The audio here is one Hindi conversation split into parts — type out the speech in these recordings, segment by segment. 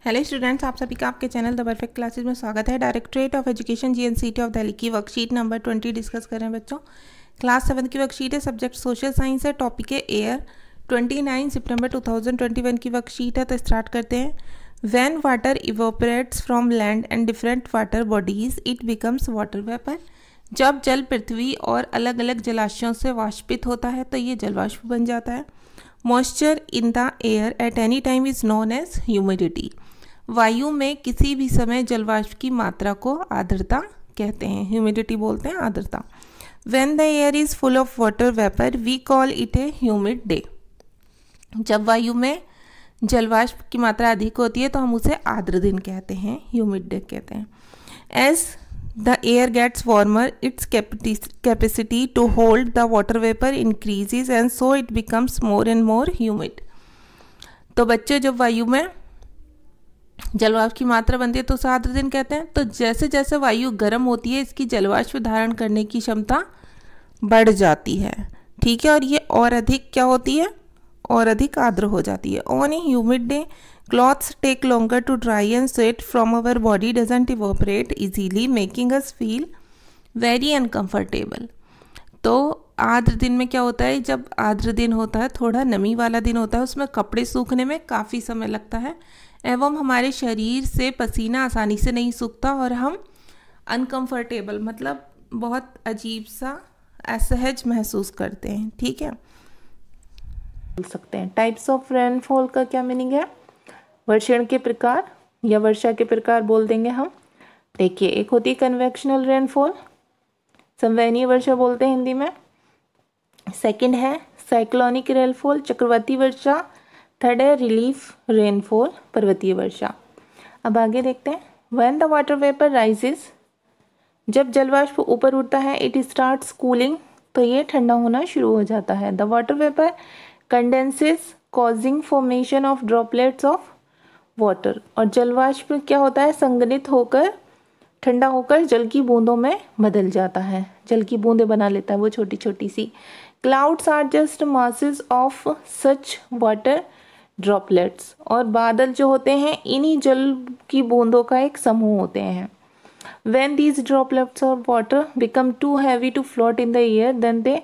हेलो स्टूडेंट्स, आप सभी का आपके चैनल द परफेक्ट क्लासेस में स्वागत है। Directorate of education GNCT of Delhi की वर्कशीट नंबर 20 डिस्कस कर रहे हैं बच्चों। क्लास 7 की वर्कशीट है, सब्जेक्ट सोशल साइंस है, टॉपिक है एयर। 29 सितंबर 2021 की वर्कशीट है, तो स्टार्ट करते हैं। When water evaporates from land and different water bodies it becomes water vapour. जब जल पृथ्वी और अलग अलग जलाशयों से वाष्पित होता है तो ये जलवाष्प बन जाता है। Moisture in the air at any time is known as humidity. वायु में किसी भी समय जलवाष्प की मात्रा को आर्द्रता कहते हैं, ह्यूमिडिटी बोलते हैं आर्द्रता। When the air is full of water vapour we call it a humid day. जब वायु में जलवाष्प की मात्रा अधिक होती है तो हम उसे आर्द्र दिन कहते हैं, ह्यूमिड डे कहते हैं। As the air gets warmer its capacity to hold the water vapour increases and so it becomes more and more humid. तो बच्चे, जब वायु में जलवाष्प की मात्रा बनती है तो उसे आर्द्र दिन कहते हैं। तो जैसे जैसे वायु गर्म होती है इसकी जलवाष्प धारण करने की क्षमता बढ़ जाती है, ठीक है, और ये और अधिक क्या होती है, और अधिक आर्द्र हो जाती है। On a humid day clothes take longer to dry and sweat from our body doesn't evaporate easily making us feel very uncomfortable. तो आर्द्र दिन में क्या होता है, जब आर्द्र दिन होता है, थोड़ा नमी वाला दिन होता है, उसमें कपड़े सूखने में काफ़ी समय लगता है एवं हमारे शरीर से पसीना आसानी से नहीं सूखता और हम अनकंफर्टेबल मतलब बहुत अजीब सा असहज महसूस करते हैं, ठीक है। बोल सकते हैं। टाइप्स ऑफ रेनफॉल का क्या मीनिंग है? वर्षण के प्रकार या वर्षा के प्रकार बोल देंगे हम। देखिए, एक होती है कन्वेक्शनल रेनफॉल, संवहनीय वर्षा बोलते हैं हिंदी में। सेकंड है साइक्लोनिक रेनफॉल, चक्रवाती वर्षा। थर्ड है रिलीफ रेनफॉल, पर्वतीय वर्षा। अब आगे देखते हैं। When the water vapour rises, जब जलवाष्प ऊपर उठता है, इट स्टार्ट्स कूलिंग, तो ये ठंडा होना शुरू हो जाता है। The water vapour condenses causing formation of droplets of water, और जलवाष्प क्या होता है, संघनित होकर ठंडा होकर जल की बूंदों में बदल जाता है, जल की बूंदें बना लेता है वो छोटी छोटी सी। Clouds are just masses of such water droplets, और बादल जो होते हैं इन्हीं जल की बूंदों का एक समूह होते हैं। When these droplets of water become too heavy to float in the air, then they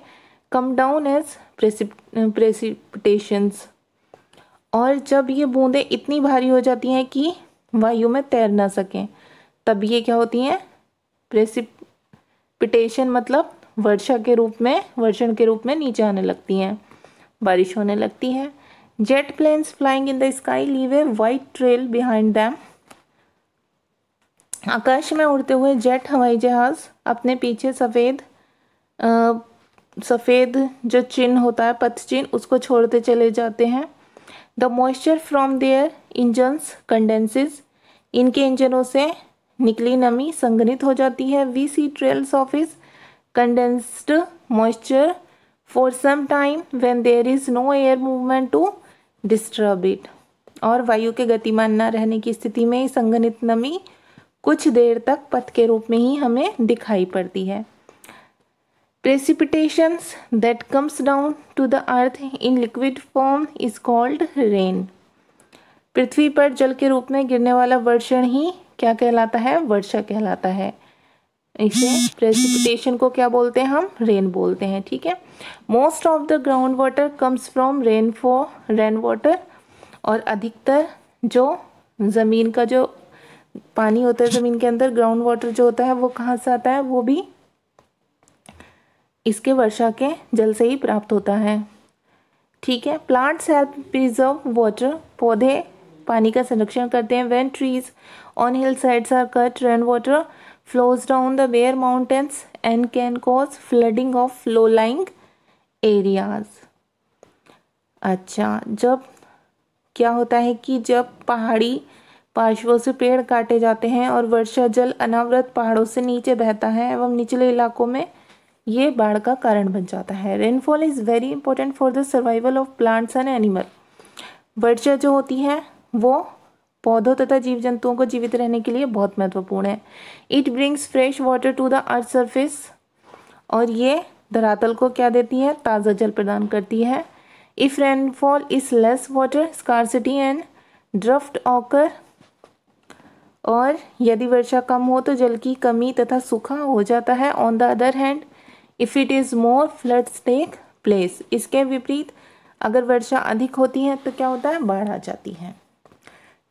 come down as precipitations. और जब ये बूंदें इतनी भारी हो जाती हैं कि वायु में तैर ना सकें, तब ये क्या होती हैं, प्रेसिपिटेशन मतलब वर्षण के रूप में नीचे आने लगती हैं, बारिश होने लगती है। Jet planes flying in the sky leave a white trail behind them. आकाश में उड़ते हुए जेट हवाई जहाज अपने पीछे सफ़ेद जो चिन्ह होता है, पथ चिन्ह, उसको छोड़ते चले जाते हैं। The moisture from their engines condenses, इनके इंजनों से निकली नमी संघनित हो जाती है। We see trails of is condensed moisture for some time when there is no air movement to disturb it, और वायु के गतिमान न रहने की स्थिति में संघनित नमी कुछ देर तक पथ के रूप में ही हमें दिखाई पड़ती है। Precipitations that comes down to the earth in liquid form is called rain. पृथ्वी पर जल के रूप में गिरने वाला वर्षण ही क्या कहलाता है, वर्षा कहलाता है। इसे प्रेसिपिटेशन को क्या बोलते हैं हम, रेन बोलते हैं, ठीक है। Most of the ground water comes from rain water, और अधिकतर जो ज़मीन का जो पानी होता है ज़मीन के अंदर, ग्राउंड वाटर जो होता है वो कहाँ से आता है, वो भी इसके वर्षा के जल से ही प्राप्त होता है, ठीक है। प्लांट्स हेल्प प्रिजर्व वाटर, पौधे पानी का संरक्षण करते हैं। When trees on hill sides are cut, rain water flows down the bare mountains and can cause flooding of low-lying areas. अच्छा, जब क्या होता है कि जब पहाड़ी पार्श्वों से पेड़ काटे जाते हैं और वर्षा जल अनावृत पहाड़ों से नीचे बहता है एवं निचले इलाकों में ये बाढ़ का कारण बन जाता है। Rainfall is very important for the survival of plants and animal. वर्षा जो होती है वो पौधों तथा जीव जंतुओं को जीवित रहने के लिए बहुत महत्वपूर्ण है। It brings fresh water to the earth surface, और ये धरातल को क्या देती है, ताज़ा जल प्रदान करती है। If rainfall is less, water scarcity and drought occur और यदि वर्षा कम हो तो जल की कमी तथा सूखा हो जाता है। On the other hand if it is more floods take place. इसके विपरीत अगर वर्षा अधिक होती है तो क्या होता है, बाढ़ आ जाती है।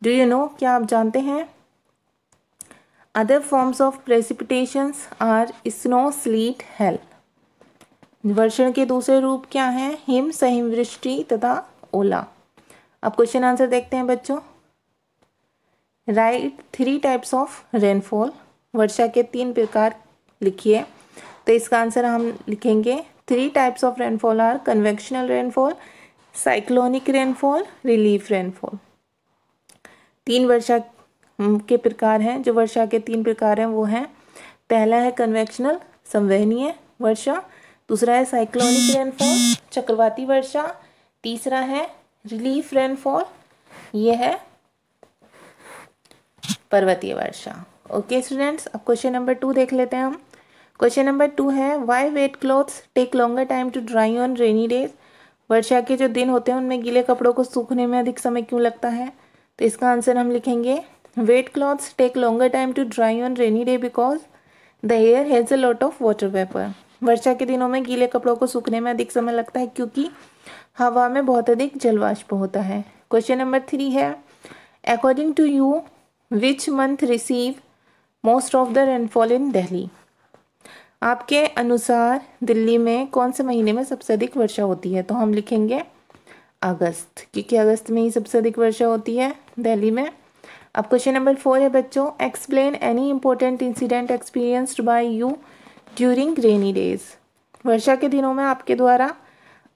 डू यू नो, क्या आप जानते हैं? Other forms of precipitations are snow, sleet, hail. वर्षण के दूसरे रूप क्या हैं? हिम, सहिमवृष्टि तथा ओला। अब क्वेश्चन आंसर देखते हैं बच्चों। Right 3 types of rainfall. वर्षा के 3 प्रकार लिखिए। तो इसका आंसर हम लिखेंगे 3 types of rainfall are convectional rainfall, cyclonic rainfall, relief rainfall. 3 वर्षा के प्रकार हैं। जो वर्षा के 3 प्रकार हैं वो हैं, पहला है कन्वेक्शनल संवहनीय वर्षा, दूसरा है साइक्लोनिक रेनफॉल चक्रवाती वर्षा, तीसरा है रिलीफ रेनफॉल, ये है पर्वतीय वर्षा। ओके स्टूडेंट्स, अब क्वेश्चन नंबर 2 देख लेते हैं हम। क्वेश्चन नंबर 2 है why wet clothes take longer time to dry on rainy days. वर्षा के जो दिन होते हैं उनमें गीले कपड़ों को सूखने में अधिक समय क्यों लगता है? तो इसका आंसर हम लिखेंगे wet clothes take longer time to dry on rainy day because the air has a lot of water vapour. वर्षा के दिनों में गीले कपड़ों को सूखने में अधिक समय लगता है क्योंकि हवा में बहुत अधिक जलवाष्प होता है। क्वेश्चन नंबर 3 है according to you which month receive most of the rainfall in Delhi. आपके अनुसार दिल्ली में कौन से महीने में सबसे अधिक वर्षा होती है? तो हम लिखेंगे अगस्त, क्योंकि अगस्त में ही सबसे अधिक वर्षा होती है दिल्ली में। अब क्वेश्चन नंबर 4 है बच्चों explain any important incident experienced by you during rainy days. वर्षा के दिनों में आपके द्वारा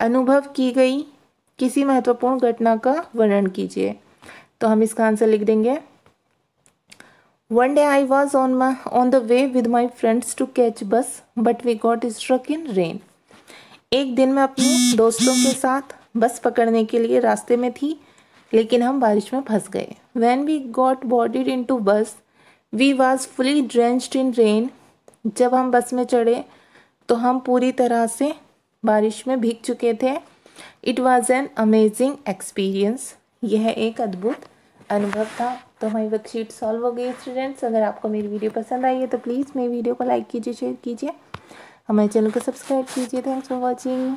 अनुभव की गई किसी महत्वपूर्ण घटना का वर्णन कीजिए। तो हम इसका आंसर लिख देंगे One day I was on the way with my friends to catch bus, but we got stuck in rain. एक दिन मैं अपने दोस्तों के साथ बस पकड़ने के लिए रास्ते में थी, लेकिन हम बारिश में फंस गए। When we got boarded into bus, we was fully drenched in rain. जब हम बस में चढ़े तो हम पूरी तरह से बारिश में भीग चुके थे। It was an amazing experience. यह एक अद्भुत अनुभव था। तो हमारी वर्कशीट सॉल्व हो गई स्टूडेंट्स। अगर आपको मेरी वीडियो पसंद आई है तो प्लीज़ मेरी वीडियो को लाइक कीजिए, शेयर कीजिए, हमारे चैनल को सब्सक्राइब कीजिए। Thanks for watching.